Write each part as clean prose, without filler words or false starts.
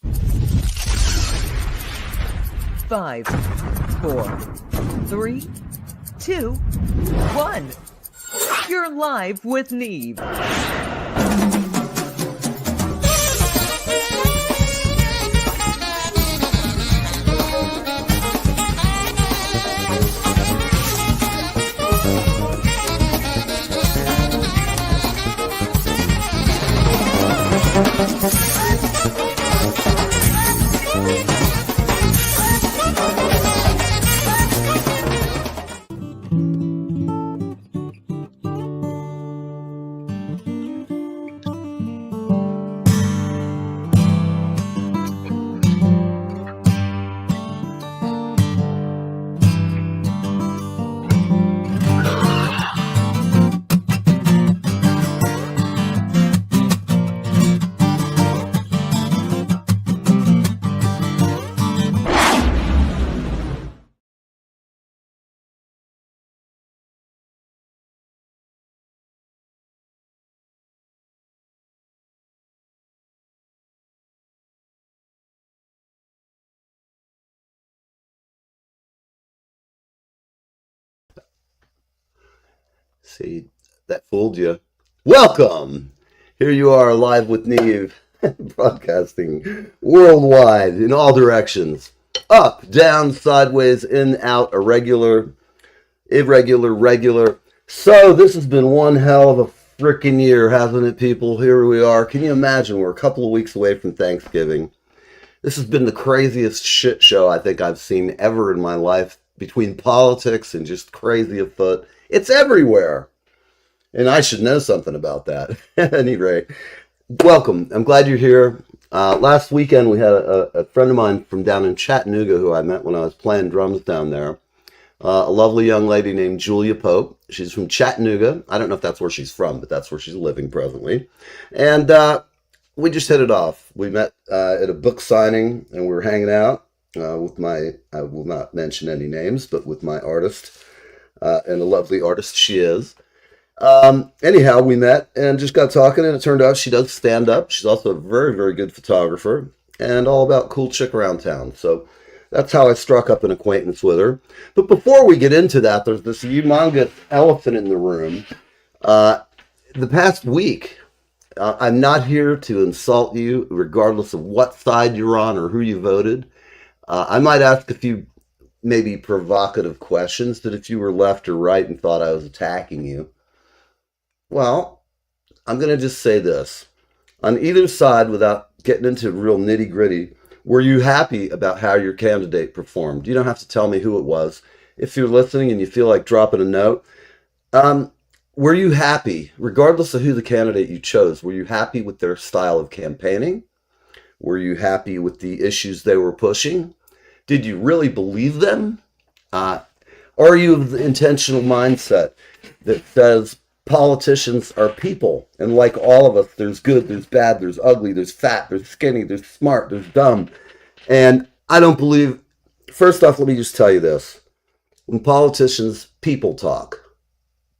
5, 4, 3, 2, 1. You're live with Neve. See, that fooled you. Welcome! Here you are live with Neve, broadcasting worldwide in all directions. Up, down, sideways, in, out, irregular, regular. So this has been one hell of a freaking year, hasn't it, people? Here we are. Can you imagine? We're a couple of weeks away from Thanksgiving. This has been the craziest shit show I think I've seen ever in my life, between politics and just crazy afoot. It's everywhere. And I should know something about that. At any rate, welcome. I'm glad you're here. Last weekend, we had a friend of mine from down in Chattanooga who I met when I was playing drums down there. A lovely young lady named Julia Pope. She's from Chattanooga. I don't know if that's where she's from, but that's where she's living presently. And we just hit it off. We met at a book signing, and we were hanging out with my, I will not mention any names, but with my artist. And a lovely artist she is. Anyhow, we met and just got talking, and it turned out she does stand up. She's also a very, very good photographer and all about cool chick around town. So that's how I struck up an acquaintance with her. But before we get into that, there's this humongous elephant in the room. The past week, I'm not here to insult you, regardless of what side you're on or who you voted. I might ask a few maybe provocative questions that if you were left or right and thought I was attacking you. Well, I'm going to just say this. On either side, without getting into real nitty gritty, were you happy about how your candidate performed? You don't have to tell me who it was. If you're listening and you feel like dropping a note, were you happy, regardless of who the candidate you chose, were you happy with their style of campaigning? Were you happy with the issues they were pushing? Did you really believe them? Are you of the intentional mindset that says politicians are people, and like all of us, there's good, there's bad, there's ugly, there's fat, there's skinny, there's smart, there's dumb. And I don't believe, first off, let me just tell you this. When politicians, people talk,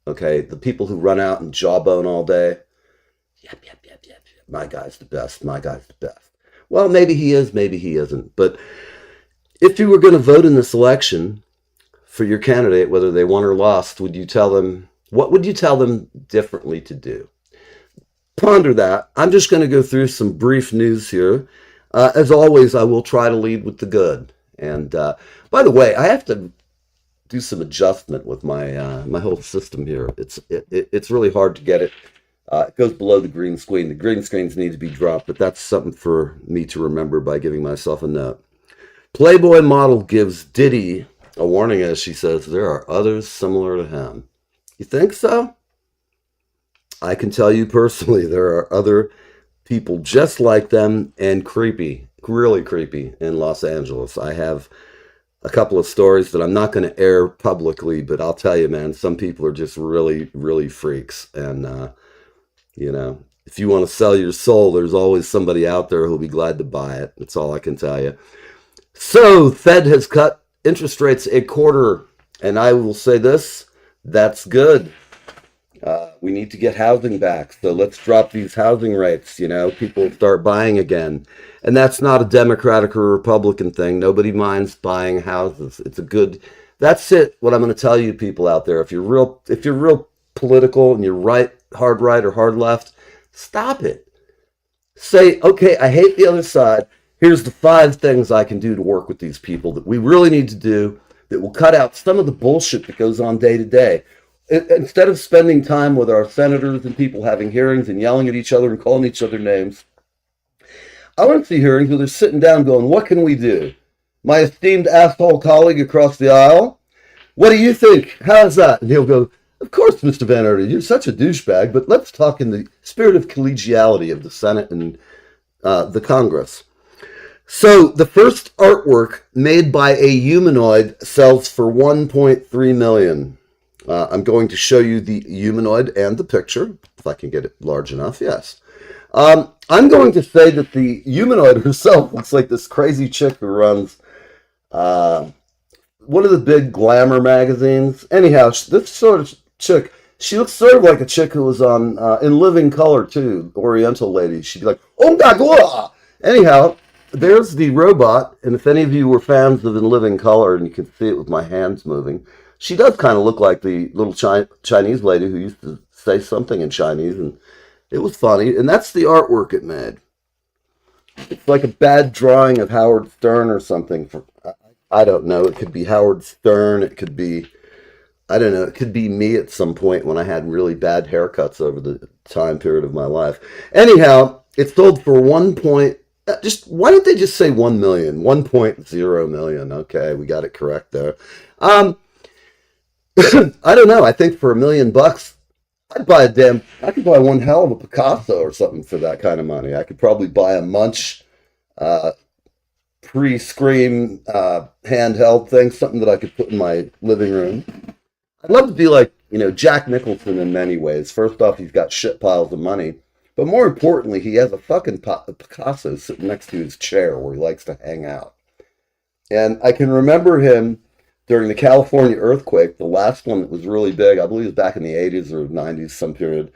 okay, the people who run out and jawbone all day, yep, my guy's the best, my guy's the best. Well, maybe he is, maybe he isn't. But if you were going to vote in this election for your candidate, whether they won or lost, would you tell them, what would you tell them differently to do? Ponder that. I'm just going to go through some brief news here. As always, I will try to lead with the good. And by the way, I have to do some adjustment with my my whole system here. It's really hard to get it. It goes below the green screen. The green screens need to be dropped, but that's something for me to remember by giving myself a note. Playboy model gives Diddy a warning as she says there are others similar to him. You think so? I can tell you personally there are other people just like them and creepy, really creepy in Los Angeles. I have a couple of stories that I'm not going to air publicly, but I'll tell you, man, some people are just really, really freaks. And, you know, if you want to sell your soul, there's always somebody out there who'll be glad to buy it. That's all I can tell you. So, Fed has cut interest rates a quarter, and I will say this, that's good. We need to get housing back. So let's drop these housing rates. People start buying again. And that's not a Democratic or Republican thing. Nobody minds buying houses. That's it. What I'm going to tell you people out there. If you're real political and you're hard right or hard left, stop it. Say, okay, I hate the other side. Here's the 5 things I can do to work with these people that we really need to do that will cut out some of the bullshit that goes on day to day. Instead of spending time with our senators and people having hearings and yelling at each other and calling each other names, I want to see hearings where they're sitting down going, what can we do? My esteemed asshole colleague across the aisle, what do you think? How's that? And he'll go, of course, Mr. Van Erde, you're such a douchebag, but let's talk in the spirit of collegiality of the Senate and the Congress. So the first artwork made by a humanoid sells for $1.3 million. I'm going to show you the humanoid and the picture, if I can get it large enough, yes. I'm going to say that the humanoid herself looks like this crazy chick who runs one of the big glamour magazines. Anyhow, this sort of chick, she looks sort of like a chick who was on In Living Color too, Oriental lady. She'd be like, oh my God! Anyhow, there's the robot, and if any of you were fans of In Living Color, and you can see it with my hands moving, she does kind of look like the little Chinese lady who used to say something in Chinese, and it was funny. And that's the artwork it made. It's like a bad drawing of Howard Stern or something. I don't know. It could be Howard Stern. It could be, I don't know. It could be me at some point when I had really bad haircuts over the time period of my life. Anyhow, it sold for why didn't they just say 1 million? 1.0 million. Okay, we got it correct there. I don't know. I think for $1 million, I could buy one hell of a Picasso or something for that kind of money. I could probably buy a Munch pre-scream handheld thing, something that I could put in my living room. I'd love to be like, Jack Nicholson in many ways. First off, he's got shit piles of money. But more importantly, he has a fucking Picasso sitting next to his chair where he likes to hang out. And I can remember him during the California earthquake, the last one that was really big. I believe it was back in the 80s or 90s, some period.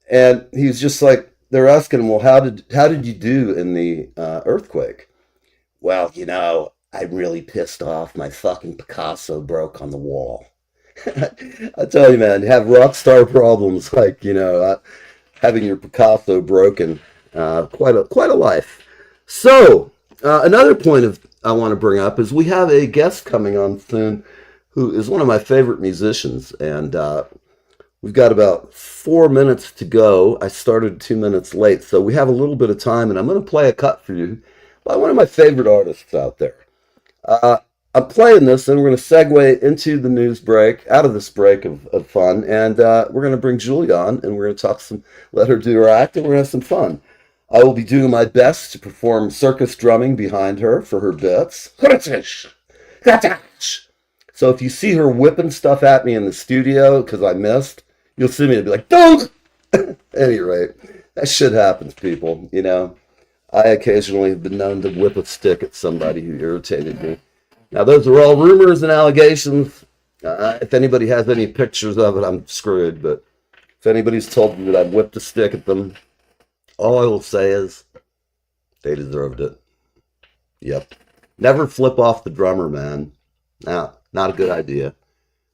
And he's just like, they're asking him, well, how did you do in the earthquake? Well, I'm really pissed off. My fucking Picasso broke on the wall. I tell you, man, you have rock star problems like, having your Picasso broken. Quite a life. So, another point I want to bring up is we have a guest coming on soon who is one of my favorite musicians, and we've got about 4 minutes to go. I started 2 minutes late, so we have a little bit of time, and I'm going to play a cut for you by one of my favorite artists out there. I'm playing this, and we're going to segue into the news break, out of this break of fun, and we're going to bring Julie on, and we're going to let her do her act, and we're going to have some fun. I will be doing my best to perform circus drumming behind her for her bits. So if you see her whipping stuff at me in the studio because I missed, you'll see me and be like, don't! At any rate, that shit happens, people, I occasionally have been known to whip a stick at somebody who irritated me. Now, those are all rumors and allegations. If anybody has any pictures of it, I'm screwed. But if anybody's told me that I've whipped a stick at them, all I will say is they deserved it. Yep. Never flip off the drummer, man. Nah, not a good idea.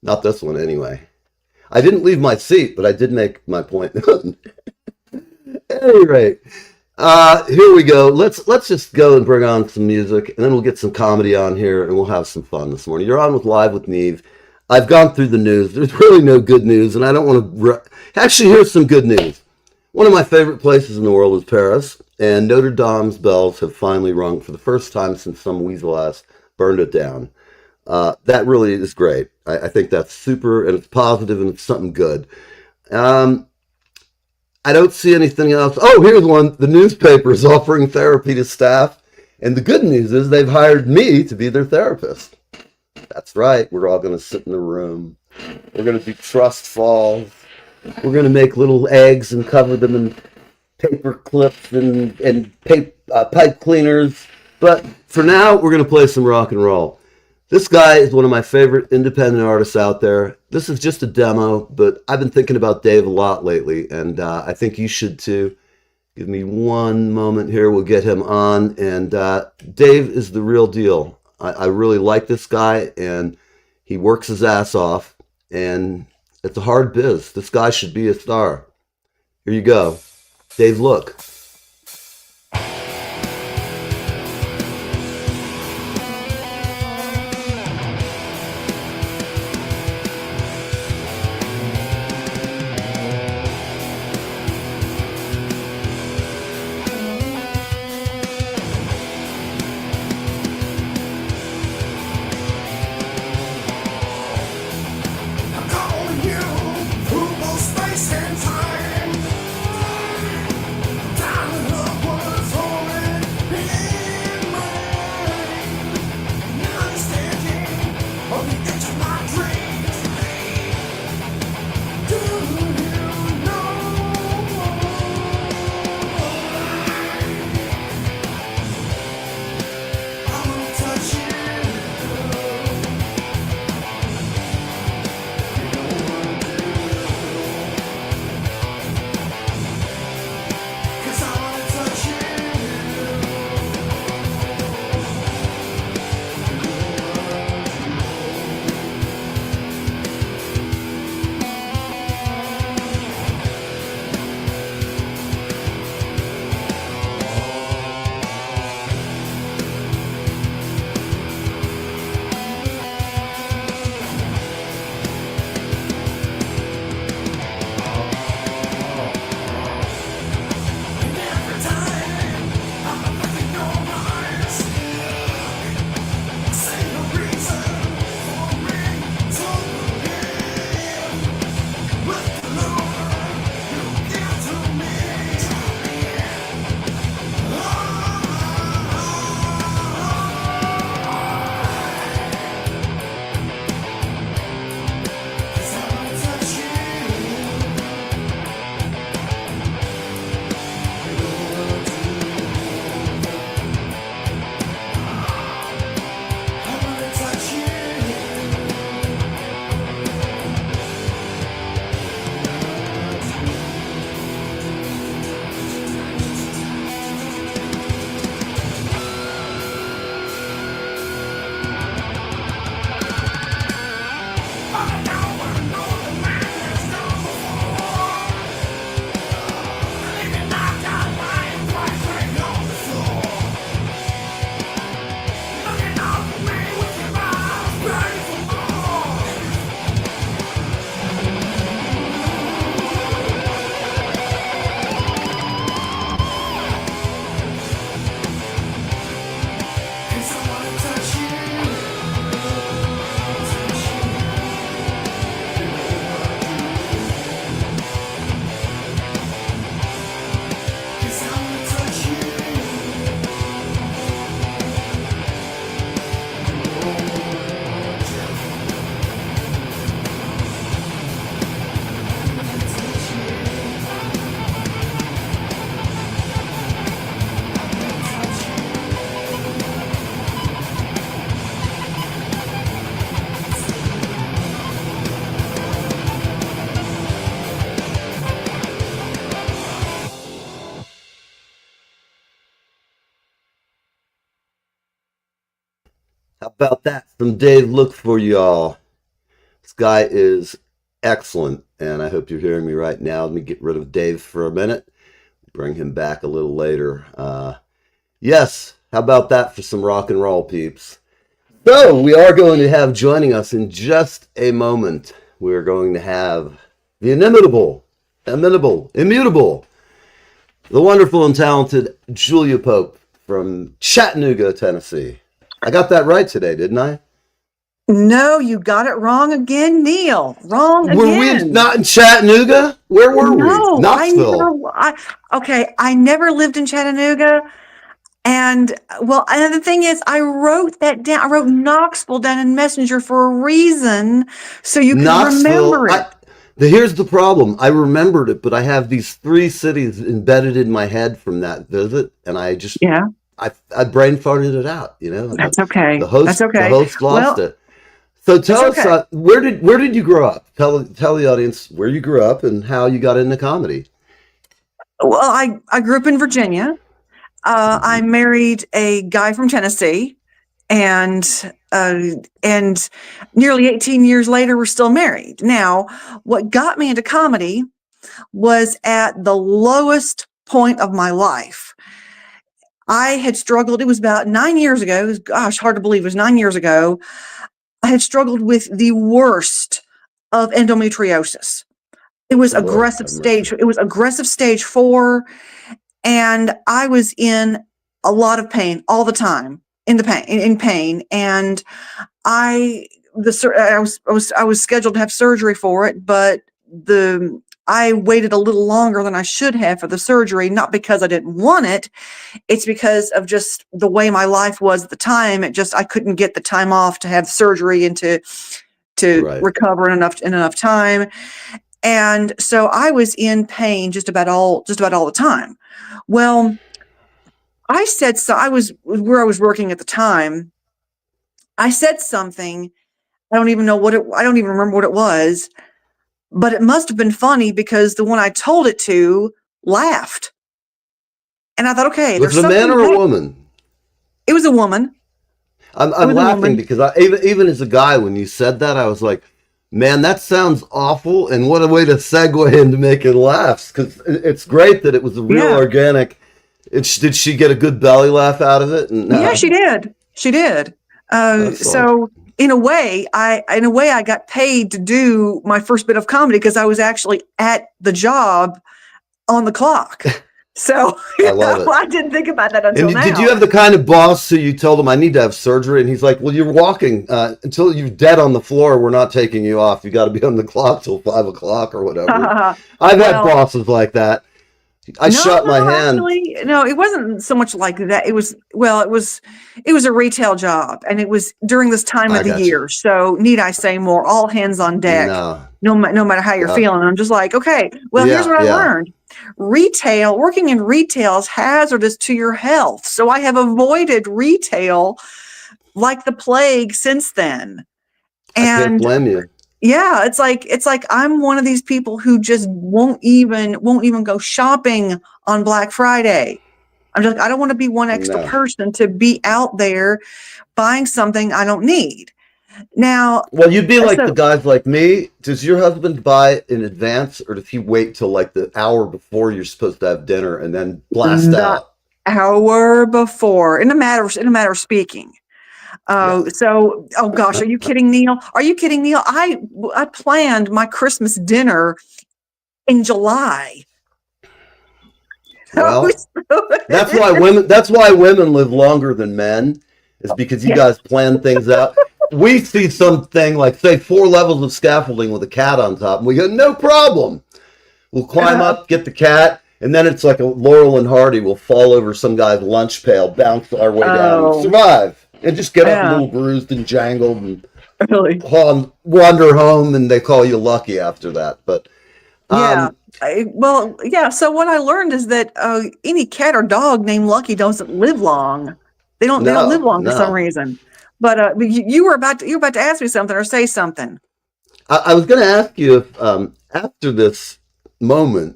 Not this one, anyway. I didn't leave my seat, but I did make my point. At any rate, here we go. Let's just go and bring on some music, and then we'll get some comedy on here, and we'll have some fun this morning. You're on with Live with Neve. I've gone through the news. There's really no good news, and I don't want to... Actually, here's some good news. One of my favorite places in the world is Paris, and Notre Dame's bells have finally rung for the first time since some weasel ass burned it down. That really is great. I think that's super, and it's positive, and it's something good. I don't see anything else. Oh, here's one. The newspaper is offering therapy to staff, and the good news is they've hired me to be their therapist. That's right. We're all going to sit in the room. We're going to do trust falls. We're going to make little eggs and cover them in paper clips and pipe cleaners. But for now, we're going to play some rock and roll. This guy is one of my favorite independent artists out there. This is just a demo, but I've been thinking about Dave a lot lately, and I think you should too. Give me one moment here. We'll get him on. And Dave is the real deal. I really like this guy, and he works his ass off, and it's a hard biz. This guy should be a star. Here you go. Dave, look. How about that? Some Dave look for y'all. This guy is excellent, and I hope you're hearing me right now. Let me get rid of Dave for a minute. Bring him back a little later. Yes, how about that for some rock and roll, peeps? So, we are going to have joining us in just a moment. We're going to have the immutable, the wonderful and talented Julia Pope from Chattanooga, Tennessee. I got that right today, didn't I? No, you got it wrong again, Neil. Wrong again. Were we not in Chattanooga? Where were we? Knoxville. I never lived in Chattanooga. And the thing is, I wrote that down. I wrote Knoxville down in Messenger for a reason, so you can remember it. Here's the problem. I remembered it, but I have these 3 cities embedded in my head from that visit, and I I brain farted it out. You know, That's okay. the That's host okay. lost Well, it. So that's tell us, okay. where did you grow up? Tell the audience where you grew up and how you got into comedy. Well, I grew up in Virginia. Hmm. I married a guy from Tennessee, and uh, and nearly 18 years later, we're still married. Now, what got me into comedy was at the lowest point of my life. I had struggled. It was about 9 years ago. It was, gosh, hard to believe. It was 9 years ago. I had struggled with the worst of endometriosis. It was Lord aggressive have mercy. stage. It was aggressive stage 4, and I was in a lot of pain all the time. In pain, and I I was scheduled to have surgery for it, but the I waited a little longer than I should have for the surgery, not because I didn't want it. It's because of just the way my life was at the time. I couldn't get the time off to have surgery and to Right. recover in enough time. And so I was in pain just about all the time. Well, I was where I was working at the time. I said something. I don't even remember what it was, but it must have been funny because the one I told it to laughed. And I thought, okay, Was there's it a man something or a there. woman? It was a woman. It I'm was a laughing woman. because even as a guy, when you said that, I was like, man, that sounds awful. And what a way to segue into making laughs. Because it's great that it was a real Yeah. organic. Did she get a good belly laugh out of it? And Yeah, she did. She did. excellent. So in a way, I got paid to do my first bit of comedy because I was actually at the job on the clock. So, I love it. I didn't think about that And until did you now. have the kind of boss who you told him I need to have surgery, and he's like, "Well, you're walking until you're dead on the floor. We're not taking you off. You got to be on the clock till 5 o'clock or whatever." I've had Well, bosses like that. I no, shut my no, hand. actually, no, it wasn't so much like that. It was a retail job, and it was during this time of I the got you. year. So, need I say more? All hands on deck. No. No matter how you're Yeah. feeling. I'm just like, okay, well, here's Yeah. what I Yeah. learned. Working in retail is hazardous to your health. So I have avoided retail like the plague since then. I can't And blame you. yeah, it's like I'm one of these people who just won't even go shopping on Black Friday. I don't want to be one extra No. person to be out there buying something I don't need. Now, Well, you'd be like the so guys like me. Does your husband buy in advance, or does he wait till like the hour before you're supposed to have dinner and then blast the out? hour before, in a matter of speaking. Yeah. Oh gosh, are you kidding, Neil? Are you kidding, Neil? I planned my Christmas dinner in July. Well, that's why women live longer than men, is because you Yeah. guys plan things out. We see something like, say, 4 levels of scaffolding with a cat on top, and we go, no problem. We'll climb Uh, up, get the cat, and then it's like a Laurel and Hardy. We'll fall over some guy's lunch pail, bounce our way down, and oh, survive, and just get up a yeah, little bruised and jangled, and really. wander home, and they call you lucky after that. But Yeah. um, Well, yeah. So what I learned is that any cat or dog named Lucky doesn't live long. They don't live no, long for some no. reason. But you were about to ask me something or say something. I was going to ask you if after this moment,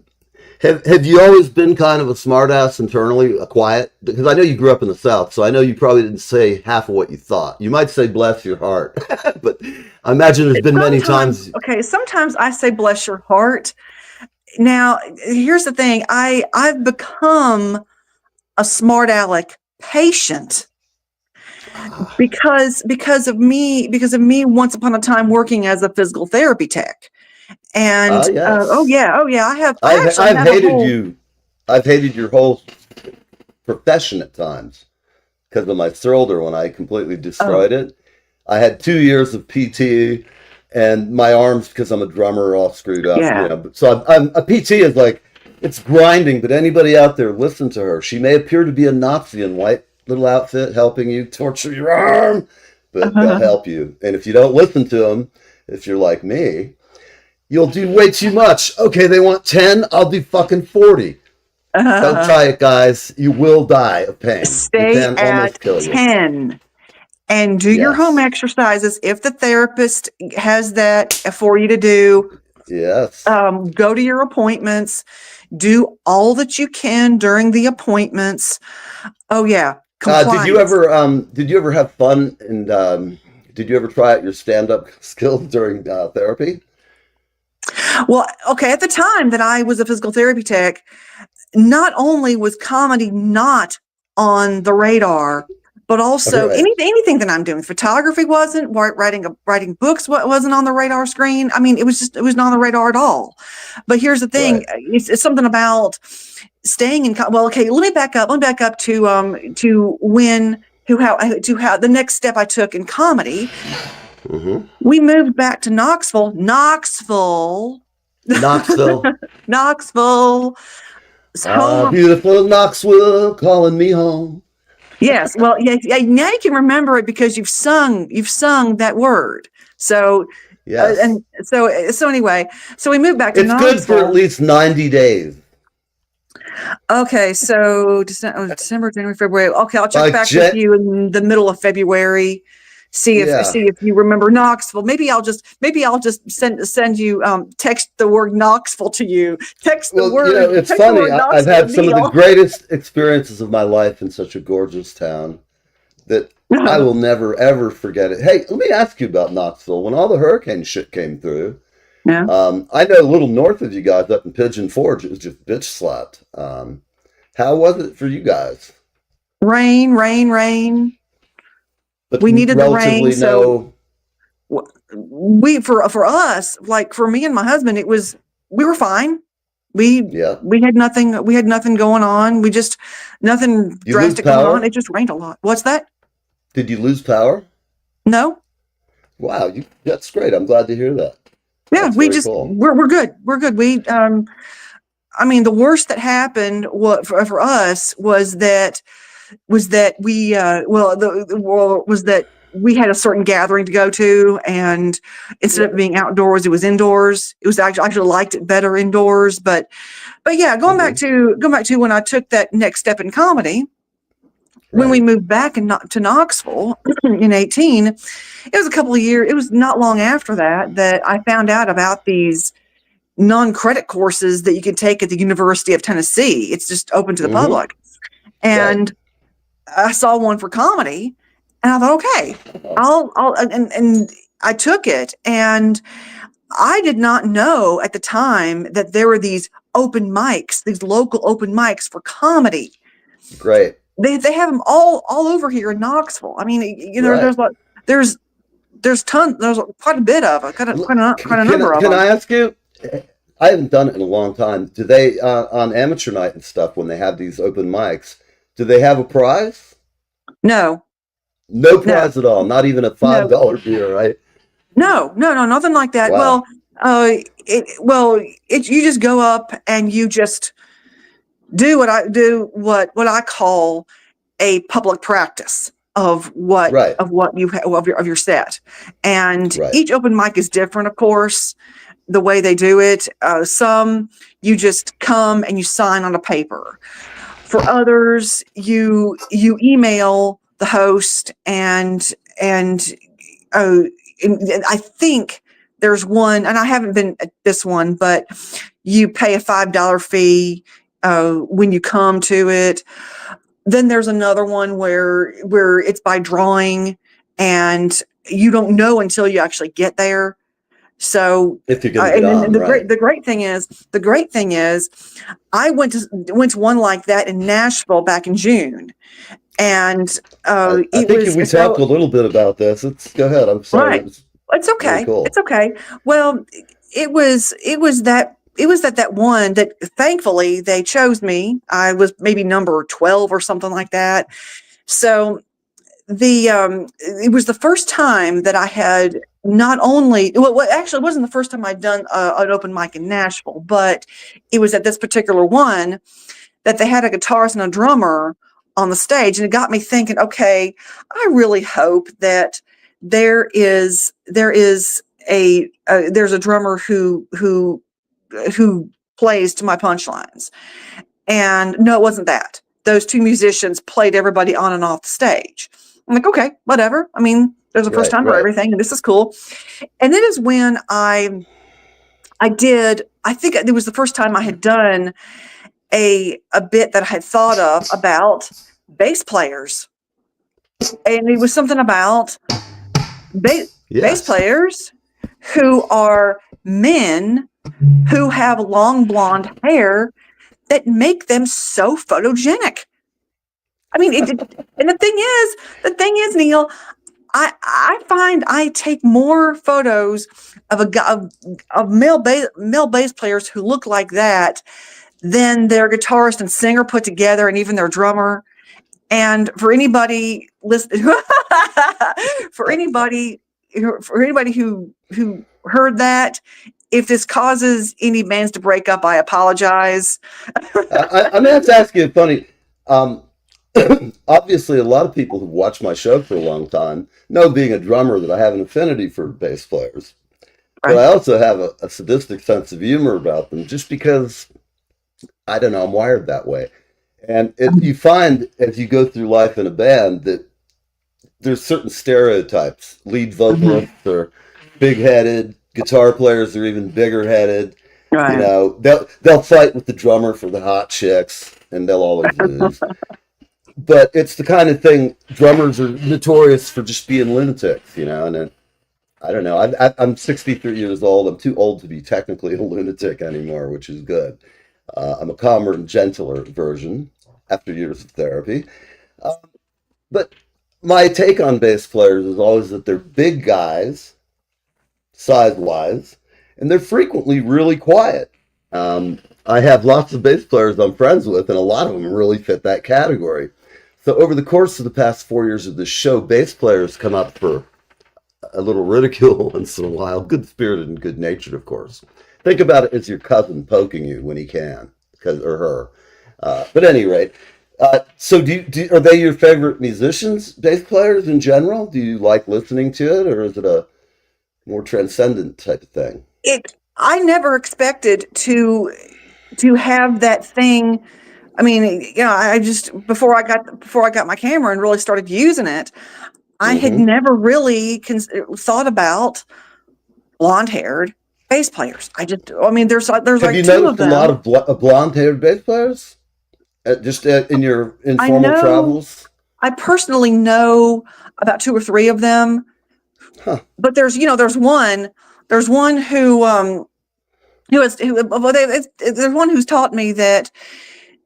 have you always been kind of a smartass internally, a quiet? Because I know you grew up in the South, so I know you probably didn't say half of what you thought. You might say "bless your heart," but I imagine there's been many Sometimes, times. okay, sometimes I say bless your heart. Now, here's the thing. I've become a smart aleck patient because of me once upon a time working as a physical therapy tech. And Yes, oh yeah, I actually I've have a hated whole you. I've hated your whole profession at times because of my shoulder when I completely oh destroyed it. I had 2 years of PT, and my arms, because I'm a drummer, are all screwed up. You yeah. know, so I'm a PT is like, it's grinding. But anybody out there, listen to her. She may appear to be a Nazi in white little outfit, helping you torture your arm, but they'll help you. And if you don't listen to them, if you're like me, you'll do way too much. Okay, they want 10, I'll do fucking 40. Don't try it, guys. You will die of pain. It Stay can almost at kill you. 10 and do your home Yes. exercises if the therapist has that for you to do. Yes. Go to your appointments, do all that you can during the appointments. Oh yeah, compliance. Did you ever have fun and did you ever try out your stand-up skills during therapy? Well, okay, at the time that I was a physical therapy tech, not only was comedy not on the radar, but All also right. anything that I'm doing. Photography wasn't, writing books wasn't on the radar screen. I mean, it was not on the radar at all. But here's the thing: Right. it's something about staying in. Well, okay, let me back up. Let me back up to when to how the next step I took in comedy. Mm-hmm. We moved back to Knoxville, Knoxville. Knoxville. Home. Beautiful Knoxville calling me home. Yes. Well, yeah, now you can remember it because you've sung that word. So, Yes. so anyway, so we moved back to It's good for at Knoxville. least 90 days. Okay. So December, January, February. Okay. I'll check Like back with jet. you in the middle of February. Yeah. See if you remember Knoxville. Maybe I'll just send you, text the word Knoxville to you. Well, it's Text the funny. word I've Knoxville to had some of the Neil. greatest experiences of my life in such a gorgeous town that I will never ever forget it. Hey, let me ask you about Knoxville. When all the hurricane shit came through, Yeah. I know a little north of you guys up in Pigeon Forge, it was just bitch slapped. How was it for you guys? Rain, rain, rain. But We needed the rain, relatively so no. we for us, like for me and my husband, we were fine. We Yeah. we had nothing going on. We just nothing You lose drastic going on. power? It just rained a lot. What's that? Did you lose power? No. Wow, that's great. I'm glad to hear that. Yeah, That's very cool. we're good. We're good. I mean, the worst that happened for us was that we was that we had a certain gathering to go to, and instead of Right. being outdoors, it was indoors. It was actually liked it better indoors. But yeah, Hmm. going back to when I took that next step in comedy, when we Right. moved back to Knoxville in 18, it was a couple of years. It was not long after that I found out about these non-credit courses that you can take at the University of Tennessee. It's just open to the Hmm. public. Right. And I saw one for comedy, and I thought, okay, and I took it. And I did not know at the time that there were these open mics, these local open mics for comedy. Great. They have them all over here in Knoxville. I mean, Right. there's there's quite a bit of it, quite a number of Can them. I ask you? I haven't done it in a long time. Do they on amateur night and stuff when they have these open mics? Do they have a prize? No, No no, prize at all. Not even a five no, dollar beer, right? no, nothing like that. Wow. It you just go up and you just do what I call a public practice Right. of what you of your set. And Right. each open mic is different, of course, the way they do it. Some you just come and you sign on a paper. For others, you email the host and uh, and I think there's one, and I haven't been at this one, but you pay a $5 fee when you come to it. Then there's another one where it's by drawing, and you don't know until you actually get there. So, If you're going to get and on, right? the great thing is, I went to one like that in Nashville back in June, and I it think was we talked so a little bit about this. Go ahead. I'm sorry. It right. was It's very okay. cool. It's okay. Well, it was that one that thankfully they chose me. I was maybe number 12 or something like that. So it was the first time that I had not only actually it wasn't the first time I'd done an open mic in Nashville, but it was at this particular one that they had a guitarist and a drummer on the stage, and it got me thinking, okay, I really hope that there is there's a drummer who plays to my punchlines. And no, it wasn't that. Those two musicians played everybody on and off the stage. I'm like, okay, whatever. I mean, there's a first Right, time for right. everything, and this is cool. And then is when I did, I think it was the first time I had done a bit that I had thought of about bass players. And it was something about bass Yes. players who are men who have long blonde hair that make them so photogenic. I mean, and the thing is, Neil, I find I take more photos of of male bass players who look like that than their guitarist and singer put together, and even their drummer. And for anybody listen, for anybody who heard that, if this causes any bands to break up, I apologize. I mean, that's asking it funny. Um, Obviously, a lot of people who watch my show for a long time know, being a drummer, that I have an affinity for bass players. But I Right. also have a sadistic sense of humor about them, just because, I don't know, I'm wired that way. And you find as you go through life in a band that there's certain stereotypes. Lead Mhm. vocalists are big-headed, guitar players are even bigger-headed. You Right. know, they'll fight with the drummer for the hot chicks, and they'll always lose. But it's the kind of thing, drummers are notorious for just being lunatics, you know. And I don't know. I'm 63 years old. I'm too old to be technically a lunatic anymore, which is good. I'm a calmer and gentler version after years of therapy. Uh, but my take on bass players is always that they're big guys, size wise, and they're frequently really quiet. I have lots of bass players I'm friends with, and a lot of them really fit that category. So over the course of the past 4 years of this show, bass players come up for a little ridicule once in a while, good spirited and good natured, of course. Think about it as your cousin poking you when he can, because or her. But at any rate, so are they your favorite musicians, bass players in general? Do you like listening to it, or is it a more transcendent type of thing? I never expected to have that thing. I mean, I just before I got my camera and really started using it, I had Hmm. never really thought about blonde-haired bass players. I mean, there's Have like you two of noticed a lot them. of blonde-haired bass players just in your I informal know travels? I personally know about two or three of them, Huh. but there's one who is who well, there's one who's taught me that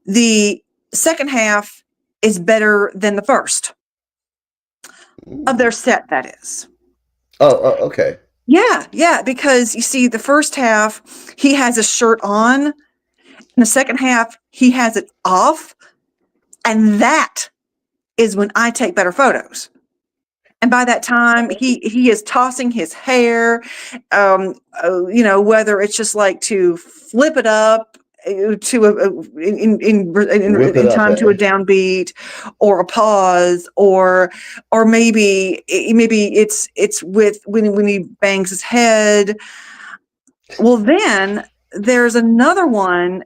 the second half is better than the first of Mm. their set, that is. Oh, okay. Yeah, because you see, the first half he has a shirt on, and the second half he has it off, and that is when I take better photos. And by that time, he is tossing his hair, whether it's just like to flip it up to Whip it in up, time to a eh? downbeat, or a pause, or maybe it's with when he bangs his head. Well, then there's another one.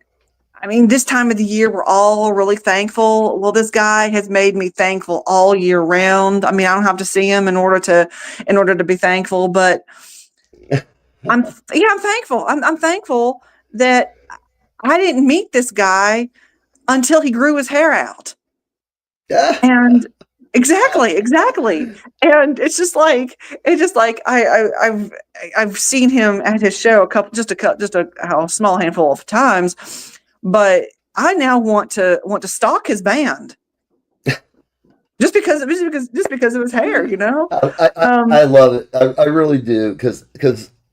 I mean, this time of the year, we're all really thankful. Well, this guy has made me thankful all year round. I mean, I don't have to see him in order to be thankful, but I'm thankful. I'm thankful that I didn't meet this guy until he grew his hair out. Yeah. And exactly. And I've seen him at his show a small handful of times, but I now want to stalk his band just because of his hair, you know. I Um, love it. I really do, because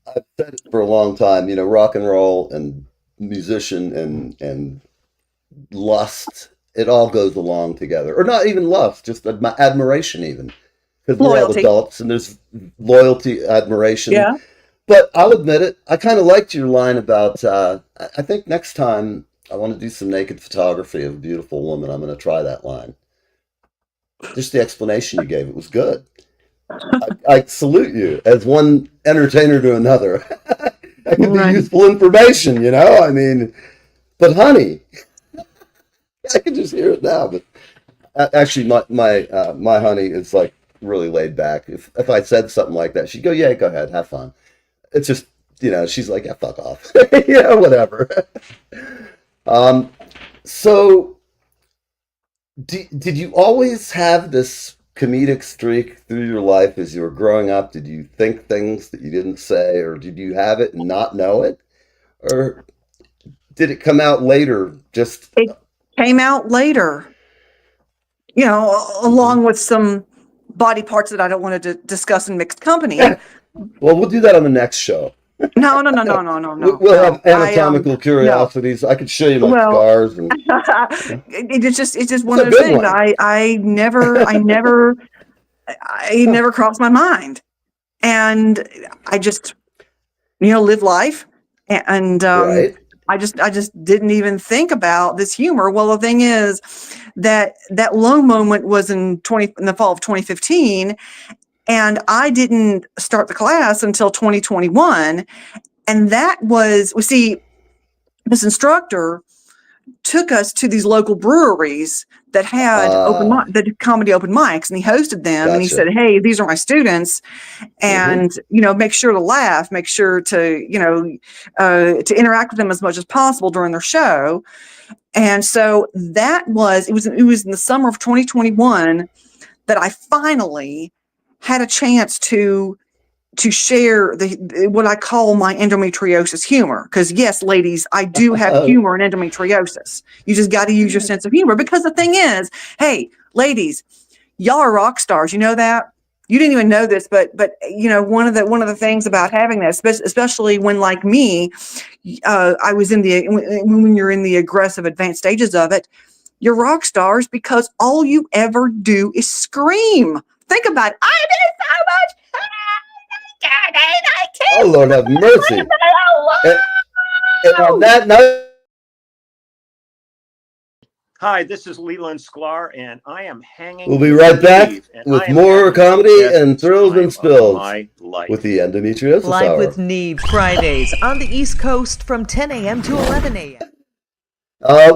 I've said it for a long time. You know, rock and roll and musician and lust, it all goes along together. Or not even lust, just admiration, even, because we're all Loyalty, adults and there's loyalty, admiration. yeah. But I'll admit it, I kind of liked your line about. I think next time I want to do some naked photography of a beautiful woman, I'm going to try that line. Just the explanation you gave, it was good. I salute you as one entertainer to another. That could be Right. useful information, you know? I mean, but honey, I can just hear it now. But actually, my honey is like really laid back. If I said something like that, she'd go, "Yeah, go ahead, have fun." It's just, she's like, "Yeah, fuck off," whatever. So did you always have this comedic streak through your life as you were growing up? Did you think things that you didn't say, or did you have it and not know it, or did it come out later? Just It came out later, Mhm. along with some body parts that I don't want to discuss in mixed company. Well, we'll do that on the next show. No, no, no, no, no, no, no, We'll no. have anatomical No. curiosities. I could show you my Well, scars, and it's just it's one a of those good things. one. I never crossed my mind, and I just, live life, and Right. I just didn't even think about this humor. Well, the thing is that low moment was in the fall of 2015, and I didn't start the class until 2021, and that was, we see, this instructor took us to these local breweries that had Ah, comedy open mics, and he hosted them, and he said, gotcha. "Hey, these are my students, Hmm. and make sure to laugh, make sure to to interact with them as much as possible during their show." And so it was in the summer of 2021 that I finally had a chance to share what I call my endometriosis humor. Because yes, ladies, I do have humor and endometriosis. You just got to use your sense of humor, because the thing is, hey, ladies, y'all are rock stars. You know that? You didn't even know this, but one of the things about having that, especially when, like me, I was when you're in the aggressive advanced stages of it, you're rock stars because all you ever do is scream. Think about it. I did so much. God, I Oh, can't Lord have mercy. And, and on alone. that note, Hi, this is Leland Sklar, and I am we'll hanging be with right back Neve, and I with am more having the comedy best and thrills and time of spills my with life. the Endometriosis Live Hour. with Neve, Fridays on the East Coast from 10 a.m. to 11 a.m.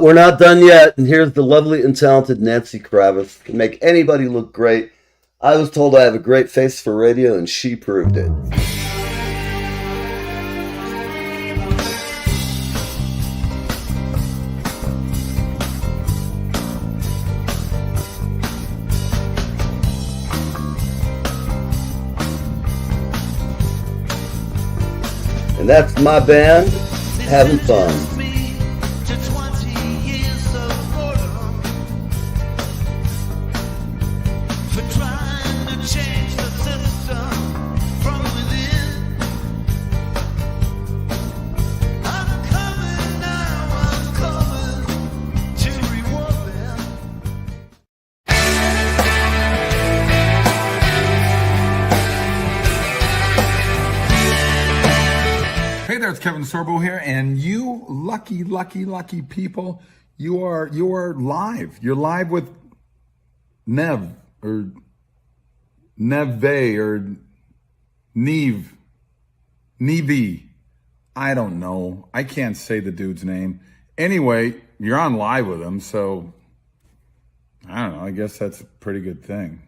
We're not done yet, and here's the lovely and talented Nancy Kravitz. Can make anybody look great. I was told I have a great face for radio, and she proved it. And that's my band, having fun. Hey there, it's Kevin Sorbo here, and you lucky, lucky, lucky people, you are live. You're live with Neve or Neve or Neve. Neve. I don't know. I can't say the dude's name. Anyway, you're on live with him, so I don't know. I guess that's a pretty good thing.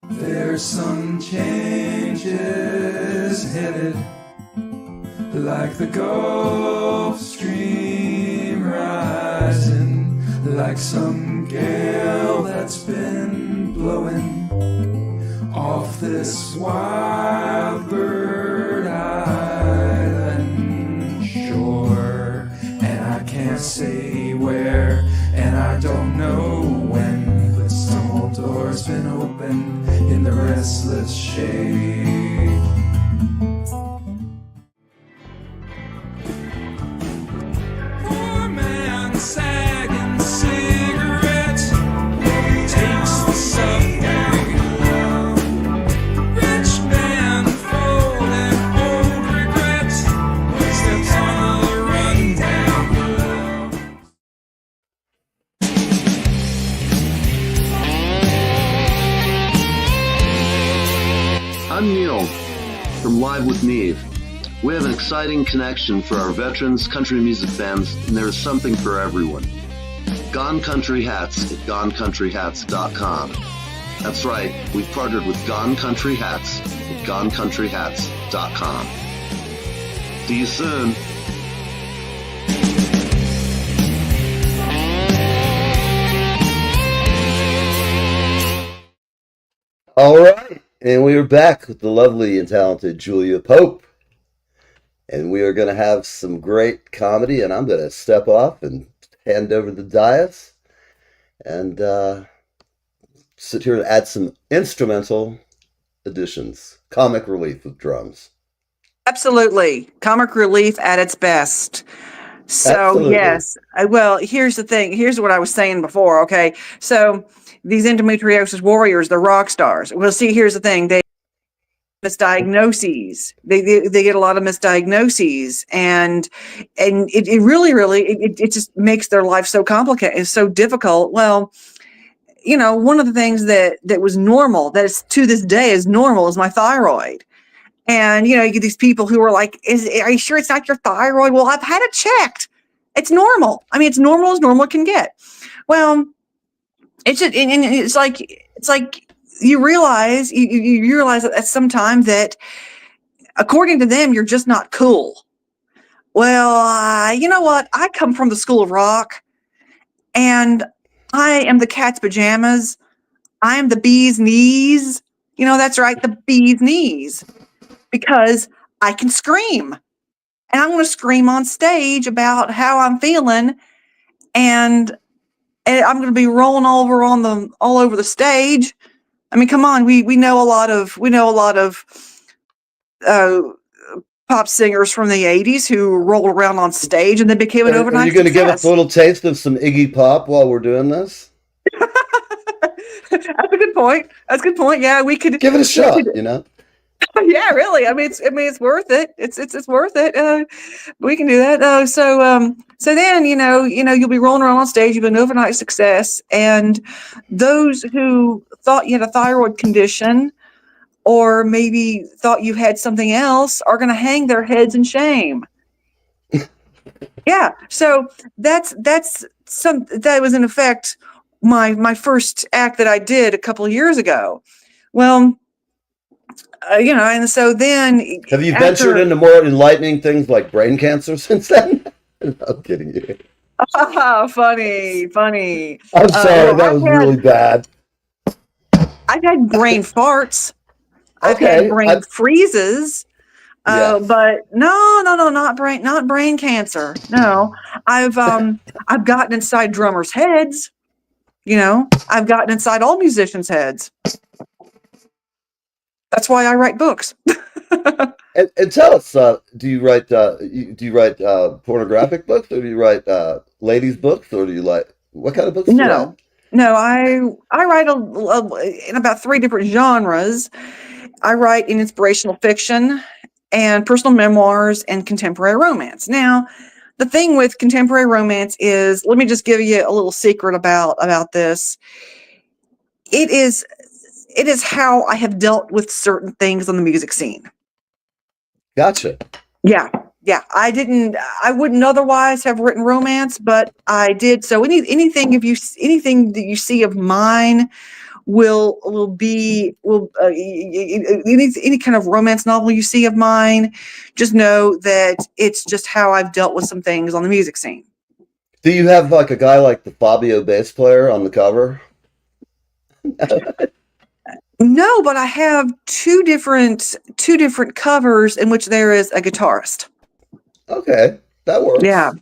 There's some changes headed, like the Gulf Stream rising, like some gale that's been blowing off this wild bird island shore. And I can't say where, and I don't know when, but some old door's been opened in the restless shade. Poor man sagging cigarettes, takes the subway. Rich man folding old regrets, steps on the rundown. I'm Neil from Live with Neve. We have an exciting connection for our veterans, country music fans, and there is something for everyone. Gone Country Hats at GoneCountryHats.com. That's right, we've partnered with Gone Country Hats at GoneCountryHats.com. See you soon. All right, and we are back with the lovely and talented Julia Pope. And we are going to have some great comedy, and I'm going to step off and hand over the dais and sit here and add some instrumental additions. Comic relief with drums. Absolutely. Comic relief at its best. So, Absolutely. yes. Well, here's the thing. Here's what I was saying before. Okay. So, these endometriosis warriors, the rock stars. Well, see, here's the thing. They misdiagnoses. They get a lot of misdiagnoses, and it really just makes their life so complicated. It's so difficult. Well, you know, one of the things that was normal, that is to this day is normal, is my thyroid. And, you know, you get these people who are like, are you sure it's not your thyroid? Well, I've had it checked. It's normal. I mean, it's normal as normal can get. Well, it's just, and it's like you realize at some time that according to them, you're just not cool. Well, you know what? I come from the school of rock, and I am the cat's pajamas. I am the bee's knees. You know, that's right, the bee's knees. Because I can scream, and I'm going to scream on stage about how I'm feeling, and I'm going to be rolling all over the stage. I mean, come on, we know a lot of pop singers from the '80s who rolled around on stage and they became an overnight Are you going to give us success. a little taste of some Iggy Pop while we're doing this? That's a good point. Yeah, we could Give it a shot. You know. Yeah, really. I mean, it's worth it. It's worth it. We can do that. So then, you know, you'll be rolling around on stage. You've been an overnight success, and those who thought you had a thyroid condition, or maybe thought you had something else, are going to hang their heads in shame. Yeah. So that was in effect my first act that I did a couple of years ago. Well. You know, and so then have you ventured into more enlightening things like brain cancer since then? I'm kidding you. Oh, funny. I'm sorry, that was really bad. I've had brain farts. I've Okay, had brain freezes. Yes. But no, not brain cancer. No, I've gotten inside drummers' heads. You know, I've gotten inside all musicians' heads. That's why I write books. and tell us, do you write pornographic books, or do you write ladies' books, or do you what kind of books? Do you write? No, I write in about 3 different genres. I write in inspirational fiction and personal memoirs and contemporary romance. Now, the thing with contemporary romance is, let me just give you a little secret about this. It is how I have dealt with certain things on the music scene. Gotcha. Yeah. I wouldn't otherwise have written romance, but I did. So anything that you see of mine will be any kind of romance novel you see of mine, just know that it's just how I've dealt with some things on the music scene. Do you have like a guy like the Fabio bass player on the cover? No, but I have two different covers in which there is a guitarist. Okay, that works. Yeah.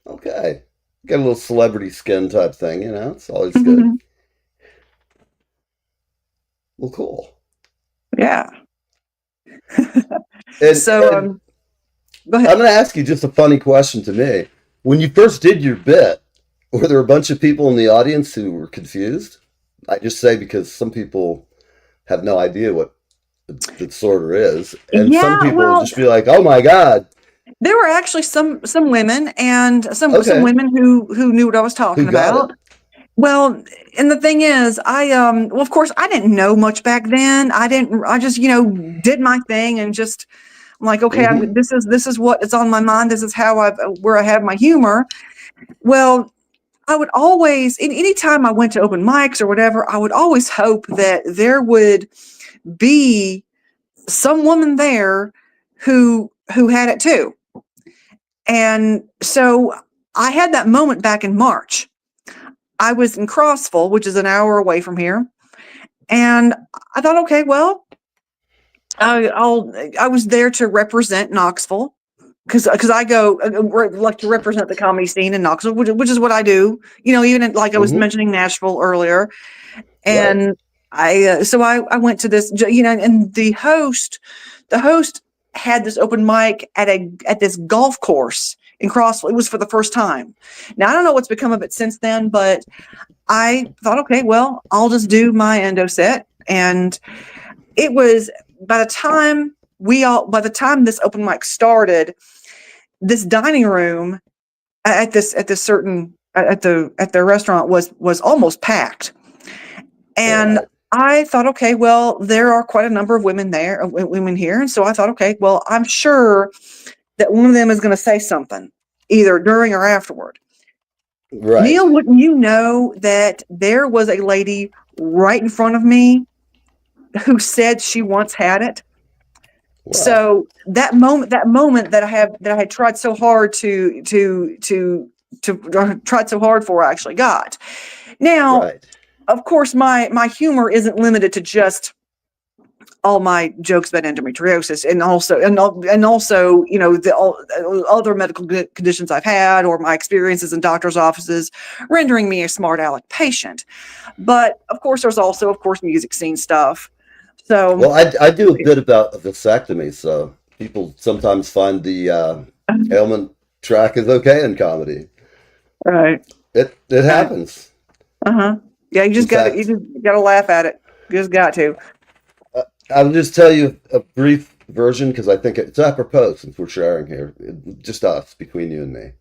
Okay. Get a little celebrity skin type thing, you know? It's always good. Mm-hmm. Well, cool. Yeah. And, So, and go ahead. I'm going to ask you just a funny question to me. When you first did your bit, were there a bunch of people in the audience who were confused? I just say because some people have no idea what the disorder is, and some people just be like, "Oh my God!" There were actually some women and some women who knew what I was talking about. Well, and the thing is, well, of course, I didn't know much back then. I just, did my thing and just I'm like, okay, this is what is on my mind. This is how where I have my humor. Well, I would always, anytime I went to open mics or whatever, I would always hope that there would be some woman there who had it too. And so I had that moment back in March. I was in Crossville, which is an hour away from here. And I thought, okay, well, I was there to represent Knoxville because I go like to represent the comedy scene in Knoxville, which is what I do. Even like I was mentioning Nashville earlier, and right. So I went to this, and the host had this open mic at this golf course in Crossville. It was for the first time. Now I don't know what's become of it since then, but I thought, okay, well, I'll just do my endo set. And it was by the time this open mic started, this dining room at the restaurant was almost packed. And right. I thought, okay, well, there are quite a number of women here. And so I thought, okay, well, I'm sure that one of them is going to say something either during or afterward. Right. Neil, wouldn't you know that there was a lady right in front of me who said she once had it? Wow. So that moment that I had tried so hard to tried so hard for, I actually got. Now, right. Of course, my humor isn't limited to just all my jokes about endometriosis, and also the other medical conditions I've had, or my experiences in doctors' offices, rendering me a smart aleck patient. But of course, there's also, music scene stuff. So, well, I do a bit about vasectomy, so people sometimes find the ailment track is okay in comedy. Right. It happens. Yeah, you just got to laugh at it. You just got to. I'll just tell you a brief version because I think it's apropos since we're sharing here, just us, between you and me.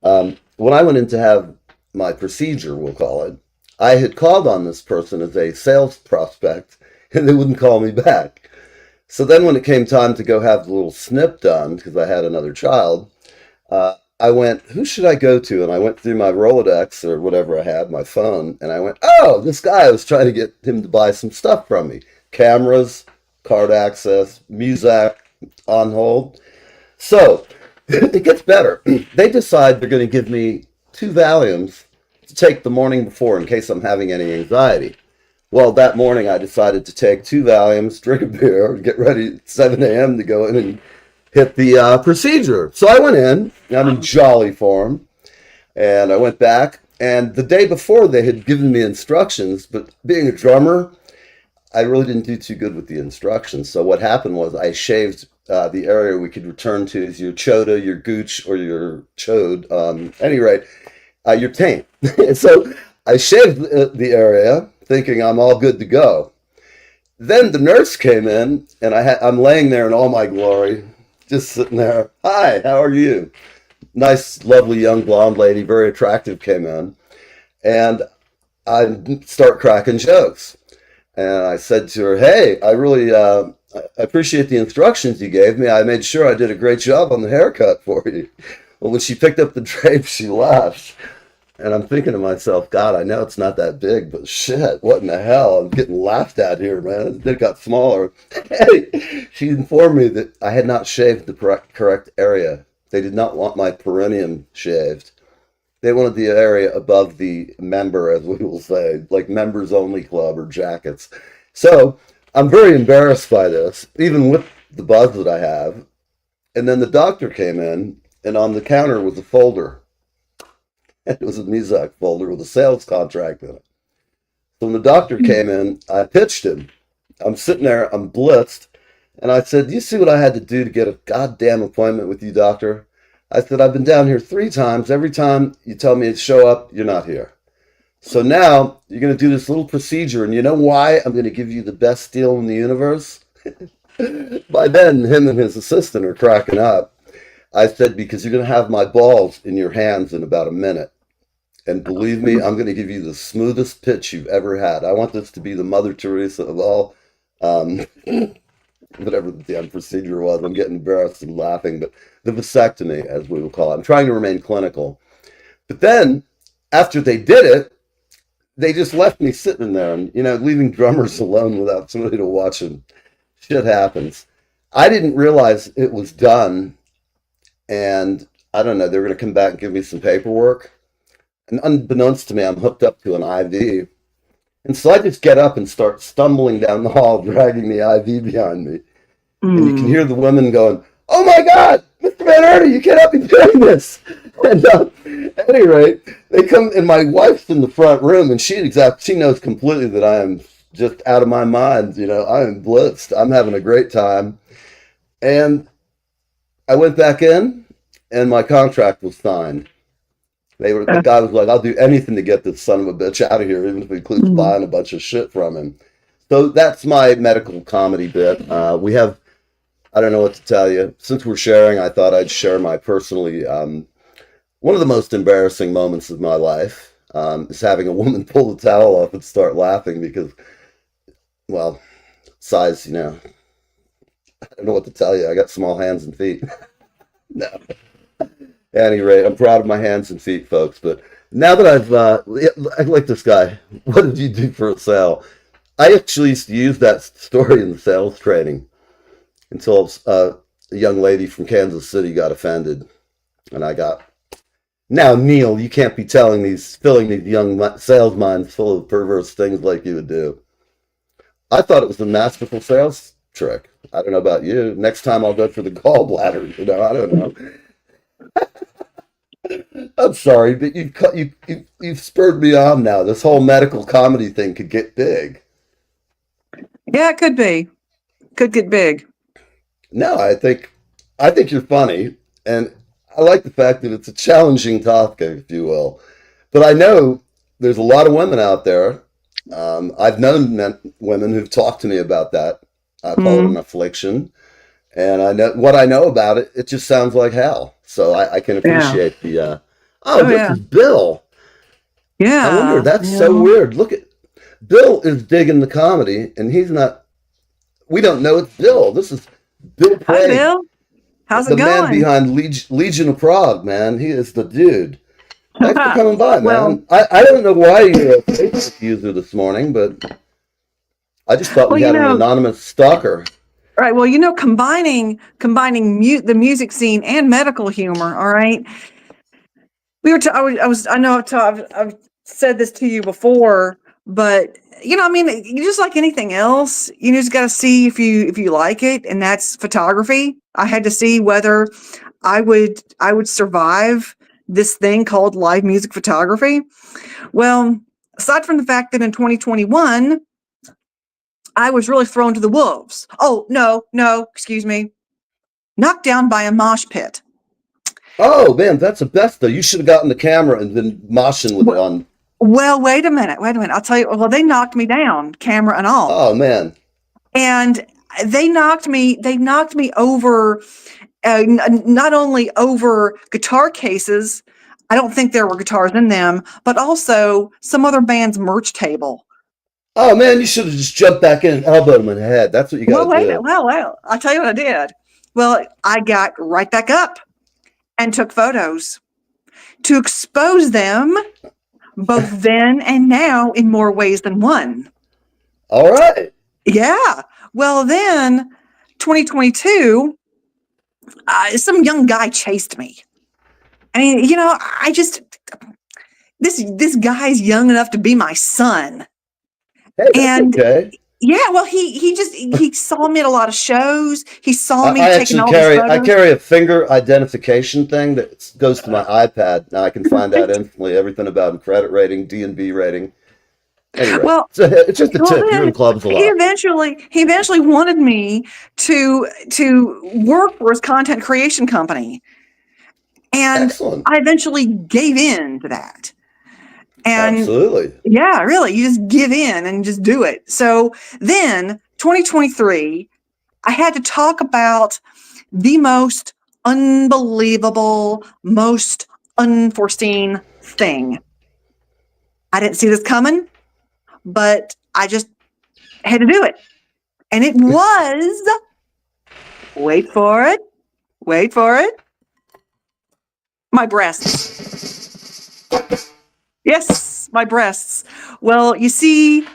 When I went in to have my procedure, we'll call it, I had called on this person as a sales prospect, and they wouldn't call me back. So then when it came time to go have the little snip done, because I had another child, I went, who should I go to? And I went through my Rolodex or whatever I had, my phone, and I went, oh, this guy, I was trying to get him to buy some stuff from me. Cameras, card access, Muzak on hold. So it gets better. They decide they're going to give me 2 Valiums to take the morning before in case I'm having any anxiety. Well, that morning I decided to take 2 Valiums, drink a beer, and get ready at 7 a.m. to go in and hit the procedure. So I went in, I'm in jolly form, and I went back. And the day before they had given me instructions, but being a drummer, I really didn't do too good with the instructions. So what happened was I shaved the area we could return to is your chota, your gooch, or your chode. At any rate, your taint. So I shaved the area thinking I'm all good to go. Then the nurse came in and I'm laying there in all my glory, just sitting there. Hi, how are you? Nice, lovely young blonde lady, very attractive, came in. And I start cracking jokes. And I said to her, hey, I really I appreciate the instructions you gave me. I made sure I did a great job on the haircut for you. Well, when she picked up the drape, she laughed. And I'm thinking to myself, God, I know it's not that big, but shit, what in the hell? I'm getting laughed at here, man. It got smaller. She informed me that I had not shaved the correct area. They did not want my perineum shaved. They wanted the area above the member, as we will say, like members only club or jackets. So I'm very embarrassed by this, even with the buzz that I have. And then the doctor came in, and on the counter was a folder. It was a Muzak folder with a sales contract in it. So when the doctor came in, I pitched him. I'm sitting there, I'm blitzed, and I said, do you see what I had to do to get a goddamn appointment with you, doctor? I said, I've been down here 3 times. Every time you tell me to show up, you're not here. So now you're going to do this little procedure, and you know why I'm going to give you the best deal in the universe? By then, him and his assistant are cracking up. I said, because you're going to have my balls in your hands in about a minute. And believe me, I'm going to give you the smoothest pitch you've ever had. I want this to be the Mother Teresa of all whatever the damn procedure was. I'm getting embarrassed and laughing, but the vasectomy, as we would call it. I'm trying to remain clinical. But then, after they did it, they just left me sitting there and, leaving drummers alone without somebody to watch them. Shit happens. I didn't realize it was done. And I don't know, they were going to come back and give me some paperwork. And unbeknownst to me, I'm hooked up to an IV. And so I just get up and start stumbling down the hall, dragging the IV behind me. And you can hear the women going, "Oh my God, Mr. Van Ernie, you cannot be doing this." And at any rate, they come, and my wife's in the front room, and she knows completely that I am just out of my mind. I am blitzed. I'm having a great time. And I went back in, and my contract was signed. The guy was like, "I'll do anything to get this son of a bitch out of here, even if it includes buying a bunch of shit from him." So that's my medical comedy bit. We have, I don't know what to tell you. Since we're sharing, I thought I'd share my personally, one of the most embarrassing moments of my life is having a woman pull the towel off and start laughing because, well, size, I don't know what to tell you. I got small hands and feet. No. At any rate, I'm proud of my hands and feet, folks. But now that I like this guy. What did you do for a sale? I actually used to use that story in the sales training until a young lady from Kansas City got offended. And I got, "Now, Neil, you can't be filling these young sales minds full of perverse things like you would do." I thought it was a masterful sales trick. I don't know about you. Next time I'll go for the gallbladder. I don't know. I'm sorry, but you've spurred me on now. This whole medical comedy thing could get big. Yeah, it could be. Could get big. No, I think you're funny, and I like the fact that it's a challenging topic, if you will. But I know there's a lot of women out there. I've known women who've talked to me about that. I call it an affliction. And what I know about it, it just sounds like hell. So I can appreciate the, this is Bill. Yeah. I wonder, that's so weird. Look at, Bill is digging the comedy, and he's not, we don't know it's Bill. This is Bill Prague. Hi, Bill. How's it going? The man behind Legion of Prague, man. He is the dude. Thanks for coming by, man. I don't know why you're a Facebook user this morning, but I just thought we had an anonymous stalker. Right. Well, combining the music scene and medical humor. All right. I know I've said this to you before, but just like anything else, you just got to see if you like it, and that's photography. I had to see whether I would survive this thing called live music photography. Well, aside from the fact that in 2021. I was really thrown to the wolves. Oh, no, excuse me. Knocked down by a mosh pit. Oh, man, that's the best, though. You should have gotten the camera and been moshing with it on. Well, wait a minute. I'll tell you. Well, they knocked me down, camera and all. Oh, man. And they knocked me over, not only over guitar cases. I don't think there were guitars in them, but also some other band's merch table. Oh, man, you should have just jumped back in and elbowed him in the head. That's what you got to do. Well, I'll tell you what I did. Well, I got right back up and took photos to expose them both then and now in more ways than one. All right. Yeah. Well, then 2022, some young guy chased me. I mean, this guy's young enough to be my son. Hey, that's okay. Yeah, well, he saw me at a lot of shows. He saw me taking all these photos. I carry a finger identification thing that goes to my iPad. Now I can find out instantly everything about him, credit rating, D&B rating. Anyway, well, it's just a tip. You're in clubs a lot. He eventually wanted me to work for his content creation company, and excellent. I eventually gave in to that. And absolutely. Yeah, really. You just give in and just do it. So then 2023, I had to talk about the most unbelievable, most unforeseen thing. I didn't see this coming, but I just had to do it. And it was Wait for it. Wait for it. My breasts. Yes, my breasts. Well, you see,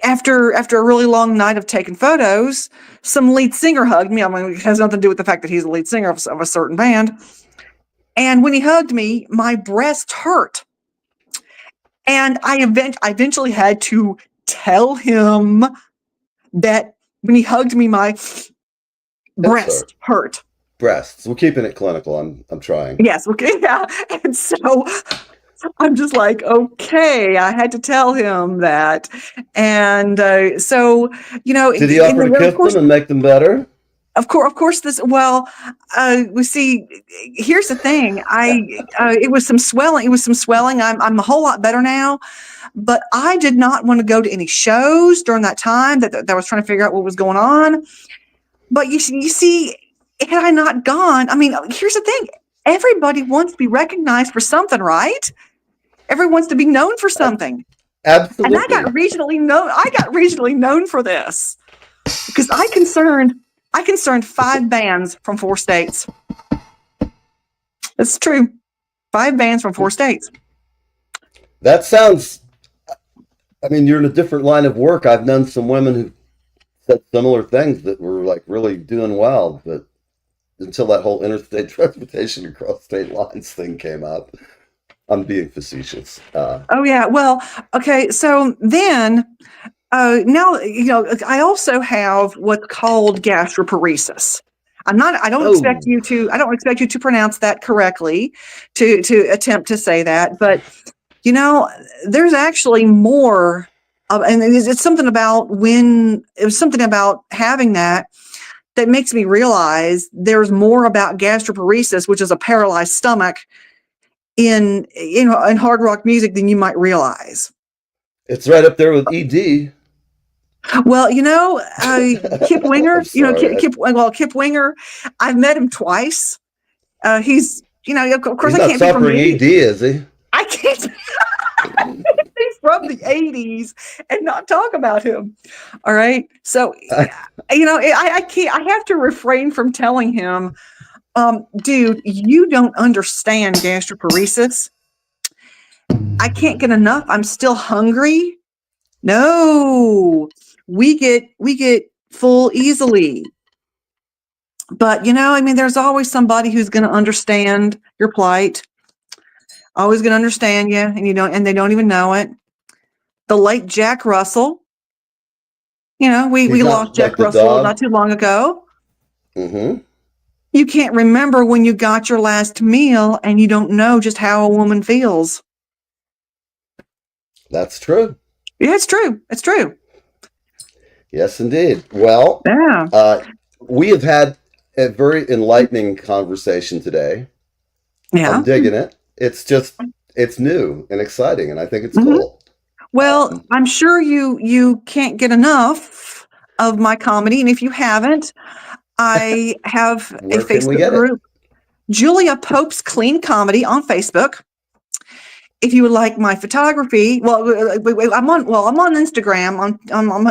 after a really long night of taking photos, some lead singer hugged me. I mean, it has nothing to do with the fact that he's the lead singer of a certain band. And when he hugged me, my breast hurt. And I eventually had to tell him that when he hugged me, my breast hurt. Breasts. We're keeping it clinical. I'm trying. Yes. Okay. Yeah. And so I'm just like, okay, I had to tell him that. And so, Did he offer to kiss them and make them better? Of course, we see, here's the thing. It was some swelling. I'm a whole lot better now, but I did not want to go to any shows during that time that I was trying to figure out what was going on. But you see, had I not gone, I mean, here's the thing. Everybody wants to be recognized for something, right? Everyone wants to be known for something. Absolutely. And I got regionally known for this because I concerned 5 bands from 4 states. That's true. 5 bands from 4 states. That sounds, I mean, you're in a different line of work. I've known some women who said similar things that were like really doing well, but until that whole interstate transportation across state lines thing came up. I'm being facetious. Oh yeah. Well, okay. So then, now, I also have what's called gastroparesis. I don't expect you to pronounce that correctly, to attempt to say that, but there's actually more of, and it's something about having that makes me realize there's more about gastroparesis, which is a paralyzed stomach, in hard rock music than you might realize. It's right up there with ED. Well, Kip Winger, Kip Winger, I've met him twice. He's, of course, he's I can't not be from suffering ED, is he? I can't. He's from the 80s and not talk about him. All right. So, I can't, I have to refrain from telling him, dude, you don't understand gastroparesis. I can't get enough. I'm still hungry. No, we get full easily. But there's always somebody who's going to understand your plight. Always going to understand you, and they don't even know it. The late Jack Russell. We lost Jack Russell not too long ago. Mm-hmm. You can't remember when you got your last meal, and you don't know just how a woman feels. That's true. Yeah, it's true. It's true. Yes, indeed. Well, yeah. We have had a very enlightening conversation today. Yeah. I'm digging it. It's new and exciting, and I think it's cool. Well, I'm sure you can't get enough of my comedy, and if you haven't, I have a Facebook group, Julia Pope's Clean Comedy on Facebook. If you would like my photography, I'm on Instagram. I'm on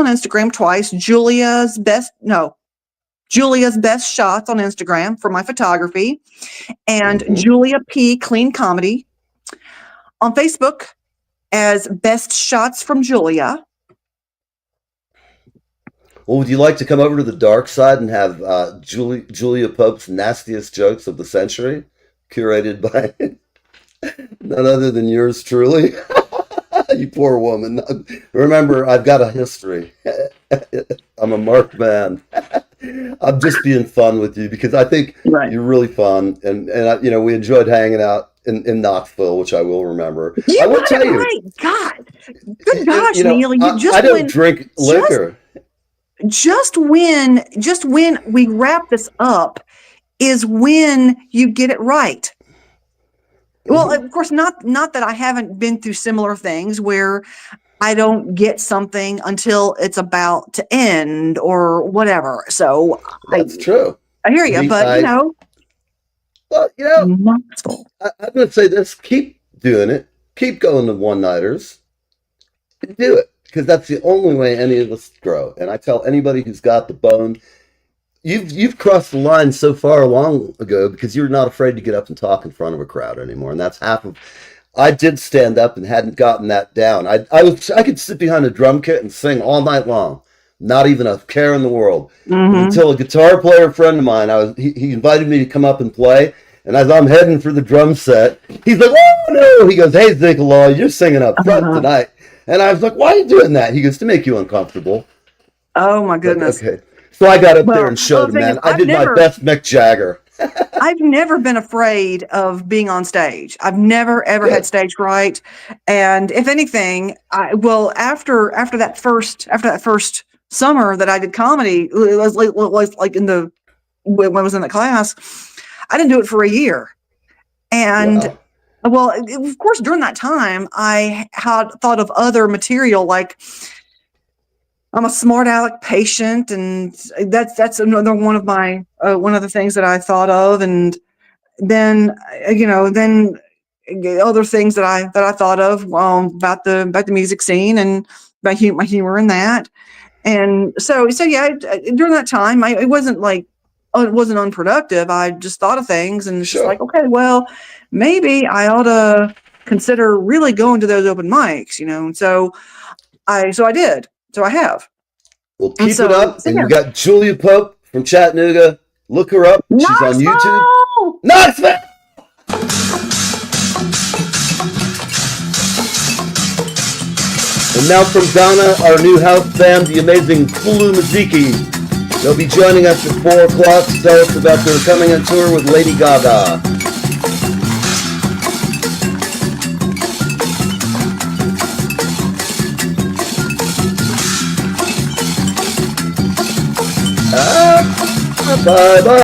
Instagram twice. Julia's best shots on Instagram for my photography, and Julia P Clean Comedy on Facebook as Best Shots from Julia. Well, would you like to come over to the dark side and have Julia Pope's Nastiest Jokes of the Century, curated by none other than yours truly? You poor woman. Remember, I've got a history. I'm a marked man. I'm just being fun with you because I think you're really fun, and we enjoyed hanging out in Knoxville, which I will remember. I will tell you. God, good gosh, Neil! I don't drink liquor. Just when we wrap this up is when you get it right. Well, of course, not that I haven't been through similar things where I don't get something until it's about to end or whatever. So that's true. I hear you, Well, I'm going to say this: keep doing it. Keep going to one-nighters. Do it because that's the only way any of us grow. And I tell anybody who's got the bone, you've crossed the line so far long ago because you're not afraid to get up and talk in front of a crowd anymore, and that's half of. I did stand up and hadn't gotten that down. I could sit behind a drum kit and sing all night long, not even a care in the world. Until a guitar player friend of mine, he invited me to come up and play, and as I'm heading for the drum set, he's like, "Oh no!" He goes, "Hey, Zinkalaw, you're singing up front tonight," and I was like, "Why are you doing that?" He goes, "To make you uncomfortable." Oh my goodness. Like, okay. So I got up there and showed him, man. I did my best Mick Jagger. I've never been afraid of being on stage. I've never ever had stage fright, and if anything, after that first summer that I did comedy, it was like when I was in the class, I didn't do it for a year, and well, of course, during that time, I had thought of other material like. I'm a smart aleck patient, and that's another one of my one of the things that I thought of, and then then other things that I thought of about the music scene and my humor in that, and so yeah, during that time, it wasn't like it wasn't unproductive. I just thought of things, and it's just like, okay, well, maybe I ought to consider really going to those open mics, and so I did. So I have. Well, keep it up. And we got Julia Pope from Chattanooga. Look her up. She's on YouTube. Knoxville! And now from Ghana, our new house band, the amazing Kulu Maziki. They'll be joining us at 4 o'clock to tell us about their coming on tour with Lady Gaga. Bye bye.